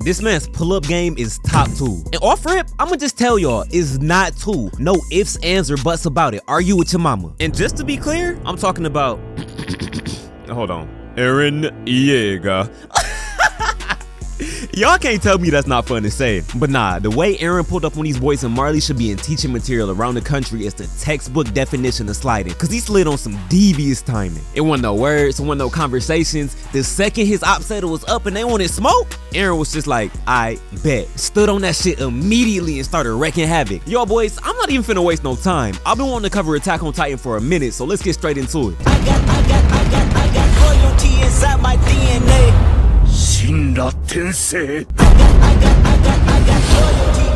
This man's pull-up game is top 2. And off rip, I'ma just tell y'all, it's not 2. No ifs, ands, or buts about it. Argue with your mama. And just to be clear, I'm talking about hold on. Eren Yeager. Y'all can't tell me that's not fun to say. But nah, the way Eren pulled up on these boys and Marley should be in teaching material around the country is the textbook definition of sliding. Cause he slid on some devious timing. It wasn't no words, it wasn't no conversations. The second his op said it was up and they wanted smoke, Eren was just like, I bet. Stood on that shit immediately and started wrecking havoc. Yo boys, I'm not even finna waste no time. I've been wanting to cover Attack on Titan for a minute, so let's get straight into it. I got loyalty inside my DNA. I got loyalty.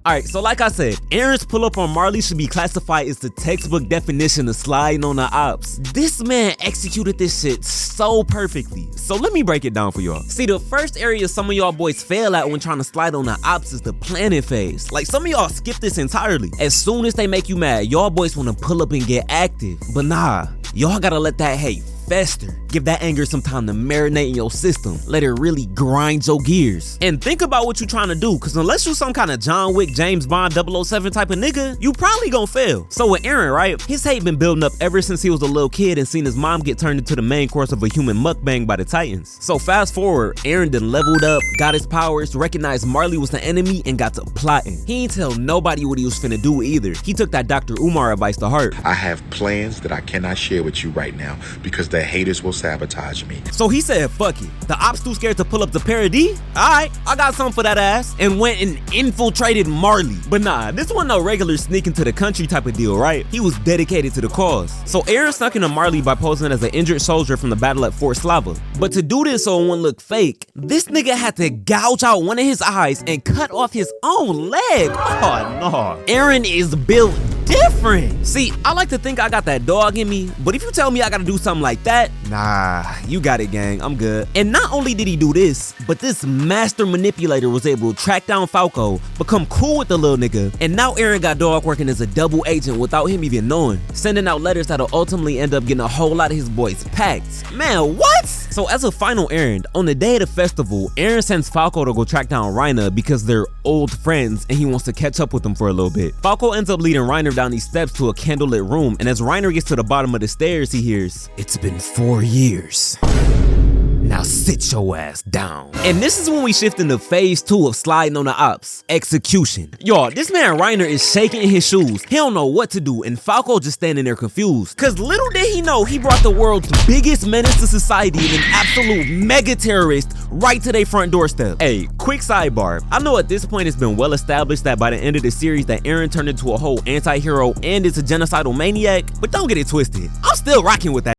Alright, so like I said, Eren's pull up on Marley should be classified as the textbook definition of sliding on the ops. This man executed this shit so perfectly. So let me break it down for y'all. See, the first area some of y'all boys fail at when trying to slide on the ops is the planning phase. Like some of y'all skip this entirely. As soon as they make you mad, y'all boys wanna pull up and get active. But nah, y'all gotta let that hate fester. Give that anger some time to marinate in your system. Let it really grind your gears. And think about what you're trying to do, cause unless you some kind of John Wick, James Bond 007 type of nigga, you probably gonna fail. So with Eren, right, his hate been building up ever since he was a little kid and seen his mom get turned into the main course of a human mukbang by the Titans. So fast forward, Eren done leveled up, got his powers, recognized Marley was the enemy, and got to plotting. He ain't tell nobody what he was finna do either. He took that Dr. Umar advice to heart. I have plans that I cannot share with you right now because the haters will sabotage me. So he said, fuck it. The ops too scared to pull up the paradis? Alright, I got something for that ass. And went and infiltrated Marley. But nah, this wasn't no regular sneak into the country type of deal, right? He was dedicated to the cause. So Eren snuck into Marley by posing as an injured soldier from the battle at Fort Slava. But to do this so it wouldn't look fake, this nigga had to gouge out one of his eyes and cut off his own leg. Oh no. Eren is built different. See, I like to think I got that dog in me, but if you tell me I gotta do something like that, nah, you got it, gang, I'm good. And not only did he do this, but this master manipulator was able to track down Falco, become cool with the little nigga, and now Eren got dog working as a double agent without him even knowing, sending out letters that'll ultimately end up getting a whole lot of his boys packed. Man, what? So as a final errand, on the day of the festival, Eren sends Falco to go track down Reiner because they're old friends and he wants to catch up with them for a little bit. Falco ends up leading Reiner down these steps to a candlelit room, and as Reiner gets to the bottom of the stairs, he hears, "It's been 4 years. Now sit your ass down." And this is when we shift into phase 2 of sliding on the ops, execution. Y'all, this man Reiner is shaking in his shoes. He don't know what to do, and Falco just standing there confused. Cause little did he know, he brought the world's biggest menace to society and an absolute mega terrorist right to their front doorstep. Hey, quick sidebar. I know at this point it's been well established that by the end of the series that Eren turned into a whole anti-hero and is a genocidal maniac, but don't get it twisted. I'm still rocking with that.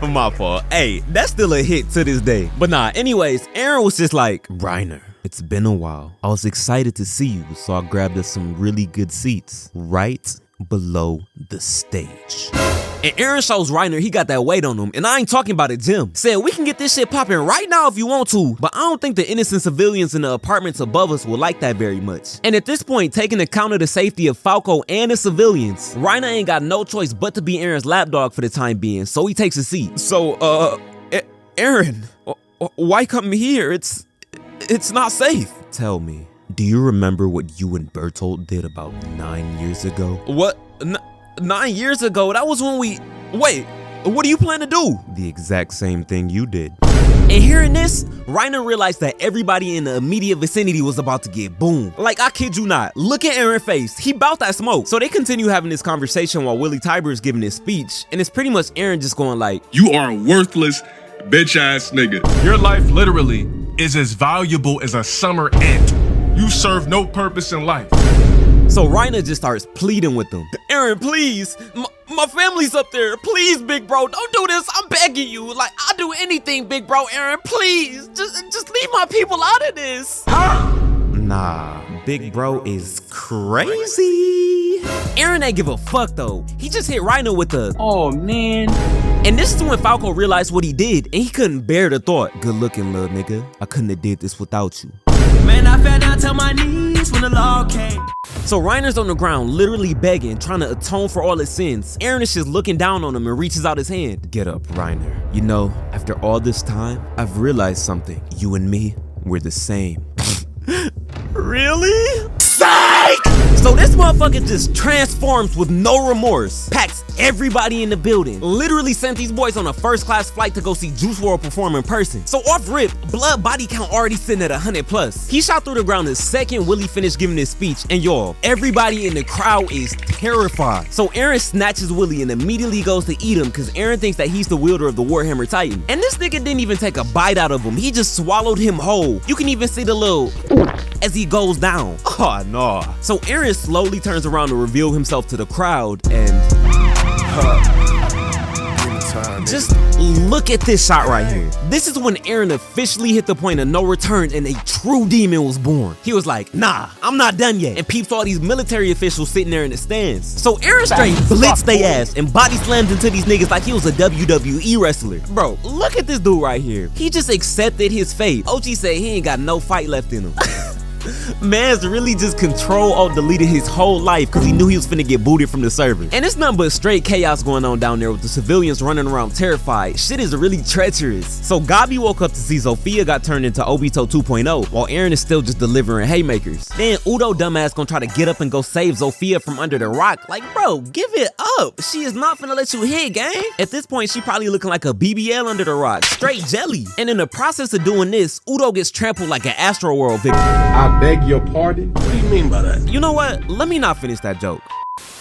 My fault. Hey, that's still a hit to this day. But nah, anyways, Eren was just like, Reiner, it's been a while. I was excited to see you, so I grabbed us some really good seats right below the stage. And Eren shows Reiner he got that weight on him, and I ain't talking about a gym. Said we can get this shit popping right now if you want to, but I don't think the innocent civilians in the apartments above us will like that very much. And at this point, taking account of the safety of Falco and the civilians, Reiner ain't got no choice but to be Eren's lapdog for the time being, so he takes a seat. So, Eren, why come here? It's not safe. Tell me, do you remember what you and Bertolt did about 9 years ago? What? 9 years ago? That was when we... Wait, what do you plan to do? The exact same thing you did. And hearing this, Reiner realized that everybody in the immediate vicinity was about to get boomed. Like, I kid you not. Look at Eren's face. He bout that smoke. So they continue having this conversation while Willie Tybur is giving his speech. And it's pretty much Eren just going like, "You are a worthless, bitch-ass nigga. Your life literally is as valuable as a summer ant. You serve no purpose in life." So Reiner just starts pleading with them. Eren, please, my family's up there. Please, big bro, don't do this. I'm begging you. Like, I'll do anything, big bro. Eren, please, just leave my people out of this. Huh? Nah, big bro is crazy. Eren ain't give a fuck though. He just hit Reiner with the, "Oh man." And this is when Falco realized what he did, and he couldn't bear the thought. Good looking, little nigga. I couldn't have did this without you. Man, I fell down to my knees when the law came. So Reiner's on the ground, literally begging, trying to atone for all his sins. Eren is just looking down on him and reaches out his hand. Get up, Reiner. You know, after all this time, I've realized something. You and me, we're the same. Really? Psych! So this motherfucker just transforms with no remorse, packs everybody in the building, literally sent these boys on a first-class flight to go see Juice WRLD perform in person. So off rip, blood body count already sitting at 100+. He shot through the ground the second Willie finished giving his speech, and y'all, everybody in the crowd is terrified. So Eren snatches Willie and immediately goes to eat him because Eren thinks that he's the wielder of the Warhammer Titan. And this nigga didn't even take a bite out of him, he just swallowed him whole. You can even see the little as he goes down. Oh no. So Eren slowly turns around to reveal himself to the crowd and just look at this shot right here. This is when Eren officially hit the point of no return and a true demon was born. He was like, nah, I'm not done yet, and peeps all these military officials sitting there in the stands. So Eren straight blitzed they ass and body slammed into these niggas like he was a WWE wrestler. Bro, look at this dude right here. He just accepted his fate. OG said he ain't got no fight left in him. Man's really just Control-Alt-Deleted his whole life because he knew he was finna get booted from the server. And it's nothing but straight chaos going on down there with the civilians running around terrified. Shit is really treacherous. So Gabi woke up to see Zofia got turned into Obito 2.0 while Eren is still just delivering haymakers. Then Udo dumbass gonna try to get up and go save Zofia from under the rock. Like, bro, give it up. She is not finna let you hit, gang. At this point, she probably looking like a BBL under the rock. Straight jelly. And in the process of doing this, Udo gets trampled like an Astroworld victim. I beg your pardon? What do you mean by that? You know what? Let me not finish that joke.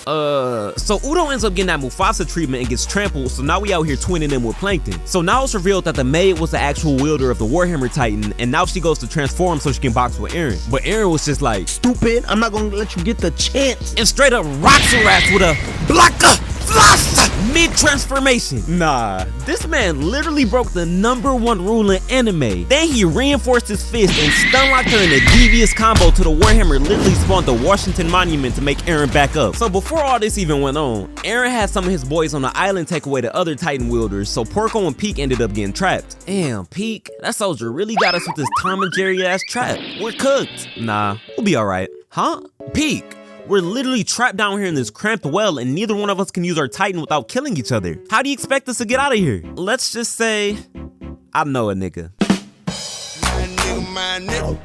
So Udo ends up getting that Mufasa treatment and gets trampled, so now we out here twinning him with Plankton. So now it's revealed that the maid was the actual wielder of the Warhammer Titan, and now she goes to transform so she can box with Eren. But Eren was just like, Stupid, I'm not gonna let you get the chance. And straight up rocks her ass with a blocka flash mid-transformation. Nah, this man literally broke the #1 rule in anime. Then he reinforced his fist and stun-locked her in a devious combo till the Warhammer literally spawned the Washington Monument to make Eren back up. So before all this even went on, Eren had some of his boys on the island take away the other Titan wielders, so Porco and Peak ended up getting trapped. Damn, Peak, that soldier really got us with this Tom and Jerry ass trap. We're cooked. Nah, we'll be alright. Huh? Peak, we're literally trapped down here in this cramped well and neither one of us can use our Titan without killing each other. How do you expect us to get out of here? Let's just say, I know a nigga. My nigga.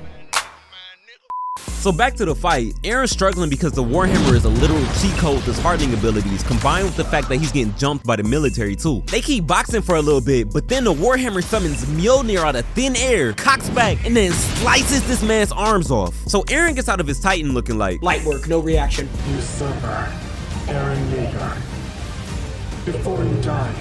So back to the fight, Eren's struggling because the Warhammer is a literal cheat code with his hardening abilities, combined with the fact that he's getting jumped by the military too. They keep boxing for a little bit, but then the Warhammer summons Mjolnir out of thin air, cocks back, and then slices this man's arms off. So Eren gets out of his Titan looking like, light work, no reaction. Usurper, Eren Yeager. Before you die,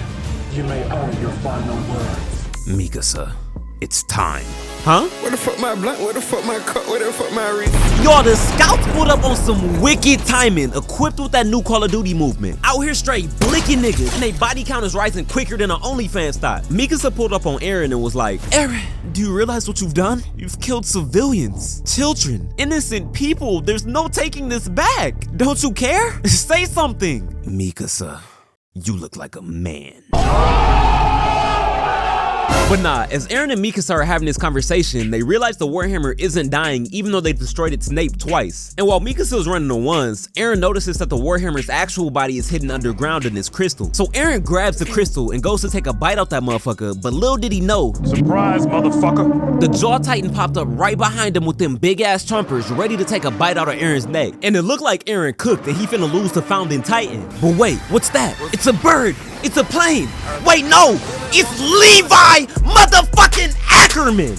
you may utter your final words. Mikasa, it's time. Huh? Where the fuck my blunt? Where the fuck my cut? Where the fuck my wreath? Y'all, the scouts pulled up on some wicked timing, equipped with that new Call of Duty movement. Out here straight blicking niggas, and they body count is rising quicker than an OnlyFans stock. Mikasa pulled up on Eren and was like, Eren, do you realize what you've done? You've killed civilians, children, innocent people. There's no taking this back. Don't you care? Say something. Mikasa, you look like a man. But nah, as Eren and Mikasa are having this conversation, they realize the Warhammer isn't dying even though they destroyed its nape twice. And while Mikasa is running the ones, Eren notices that the Warhammer's actual body is hidden underground in this crystal. So Eren grabs the crystal and goes to take a bite out that motherfucker, but little did he know, Surprise, motherfucker! The Jaw Titan popped up right behind him with them big ass chompers ready to take a bite out of Eren's neck. And it looked like Eren cooked and he finna lose to Founding Titan. But wait, what's that? It's a bird! It's a plane! Wait, no! It's Levi motherfucking Akerman!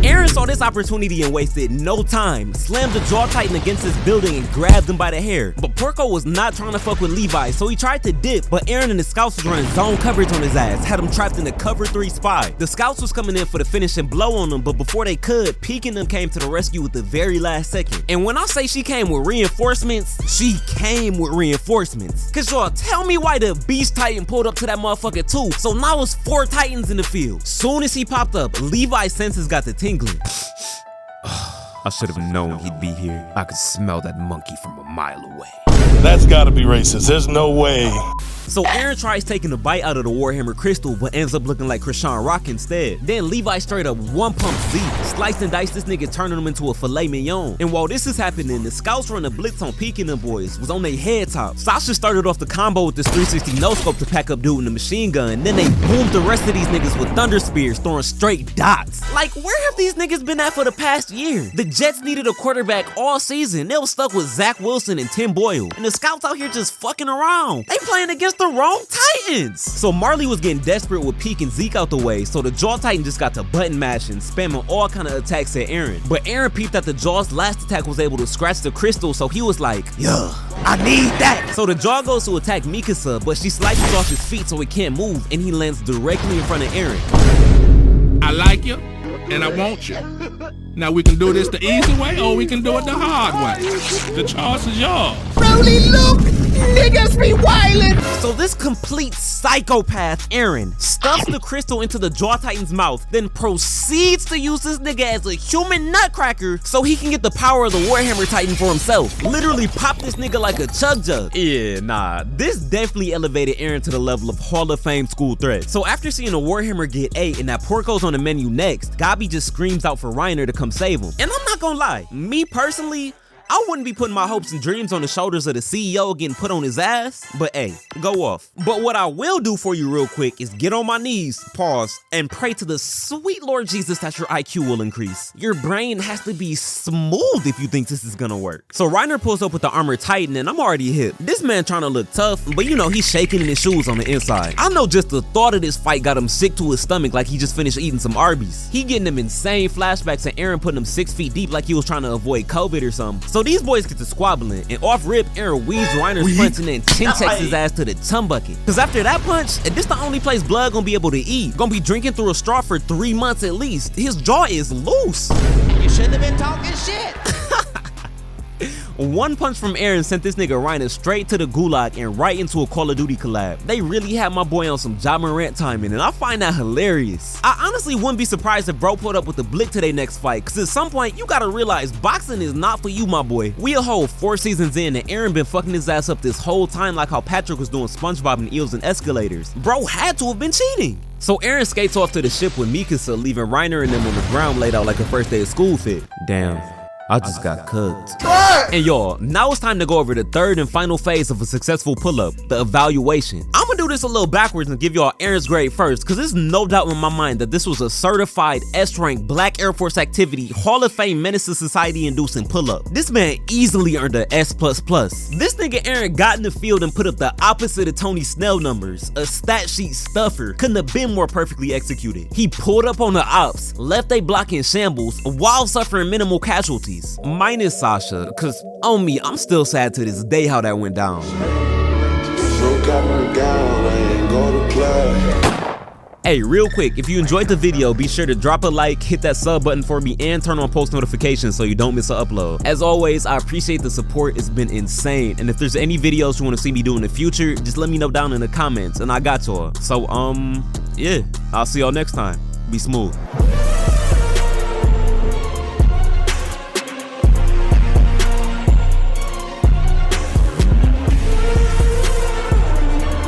Eren saw this opportunity and wasted no time, slammed the Jaw Titan against his building and grabbed him by the hair. But Porco was not trying to fuck with Levi, so he tried to dip, but Eren and the scouts was running zone coverage on his ass, had him trapped in a cover 3 spy. The scouts was coming in for the finishing blow on him, but before they could, Peek and them came to the rescue with the very last second. And when I say she came with reinforcements, she came with reinforcements. Cause y'all, tell me why the Beast Titan pulled up to that motherfucker too, so now it's 4 Titans in the field. Soon as he popped up, Levi's senses got the tingling. I should have known he'd be here. I could smell that monkey from a mile away. That's gotta be racist. There's no way. So Eren tries taking a bite out of the Warhammer crystal, but ends up looking like Krishan Rock instead. Then Levi straight up one-pump Zeke, sliced and diced this nigga, turning him into a filet mignon. And while this is happening, the scouts run a blitz on Peek and them boys was on their head top. Sasha started off the combo with this 360 no-scope to pack up dude in the machine gun. Then they boomed the rest of these niggas with thunder spears, throwing straight dots. Like, where have these niggas been at for the past year? The Jets needed a quarterback all season. They was stuck with Zach Wilson and Tim Boyle. And the scouts out here just fucking around. They playing against the wrong Titans. So Marley was getting desperate with Peek and Zeke out the way, so the Jaw Titan just got to button mashing, spamming all kind of attacks at Eren. But Eren peeped that the Jaw's last attack was able to scratch the crystal, so he was like, yeah, I need that. So the Jaw goes to attack Mikasa, but she slices off his feet so he can't move, and he lands directly in front of Eren. I like you, and I want you. Now we can do this the easy way, or we can do it the hard way. The choice is yours. Rolly, look! Niggas be wildin'! So this complete psychopath, Eren, stuffs the crystal into the Jaw Titan's mouth, then proceeds to use this nigga as a human nutcracker so he can get the power of the Warhammer Titan for himself. Literally pop this nigga like a chug jug. Yeah, nah, this definitely elevated Eren to the level of Hall of Fame school threat. So after seeing a Warhammer get 8 and that Porco's on the menu next, Gabi just screams out for Reiner to come save him. And I'm not gonna lie, me personally, I wouldn't be putting my hopes and dreams on the shoulders of the CEO getting put on his ass, but hey, go off. But what I will do for you real quick is get on my knees, pause, and pray to the sweet Lord Jesus that your IQ will increase. Your brain has to be smooth if you think this is gonna work. So Reiner pulls up with the armored Titan and I'm already hip. This man trying to look tough, but you know he's shaking in his shoes on the inside. I know just the thought of this fight got him sick to his stomach like he just finished eating some Arby's. He getting them insane flashbacks and Eren putting him 6 feet deep like he was trying to avoid COVID or something. So these boys get to squabbling, and off rip, Eren weaves Reiner's punch and then chin checks his ass to the tum bucket. Cause after that punch, and this the only place blood gonna be able to eat. Gonna be drinking through a straw for 3 months at least. His jaw is loose. You shouldn't have been talking shit. One punch from Eren sent this nigga Reiner straight to the gulag and right into a Call of Duty collab. They really had my boy on some Ja Morant timing, and I find that hilarious. I honestly wouldn't be surprised if bro pulled up with the blick to their next fight, cause at some point you gotta realize boxing is not for you, my boy. We a whole 4 seasons in and Eren been fucking his ass up this whole time like how Patrick was doing SpongeBob and eels and escalators. Bro had to have been cheating. So Eren skates off to the ship with Mikasa, leaving Reiner and them on the ground laid out like a first day of school fit. Damn. I just got cooked. And y'all, now it's time to go over the third and final phase of a successful pull-up, the evaluation. I'm gonna do this a little backwards and give y'all Eren's grade first, because there's no doubt in my mind that this was a certified S-rank Black Air Force activity, Hall of Fame menace to society inducing pull-up. This man easily earned a S++. This nigga Eren got in the field and put up the opposite of Tony Snell numbers, a stat sheet stuffer. Couldn't have been more perfectly executed. He pulled up on the ops, left they block in shambles, while suffering minimal casualties. Minus Sasha, cause on me, I'm still sad to this day how that went down. Hey, real quick, if you enjoyed the video, be sure to drop a like, hit that sub button for me, and turn on post notifications so you don't miss an upload. As always, I appreciate the support, it's been insane, and if there's any videos you want to see me do in the future, just let me know down in the comments, and I got y'all. So, yeah, I'll see y'all next time. Be smooth.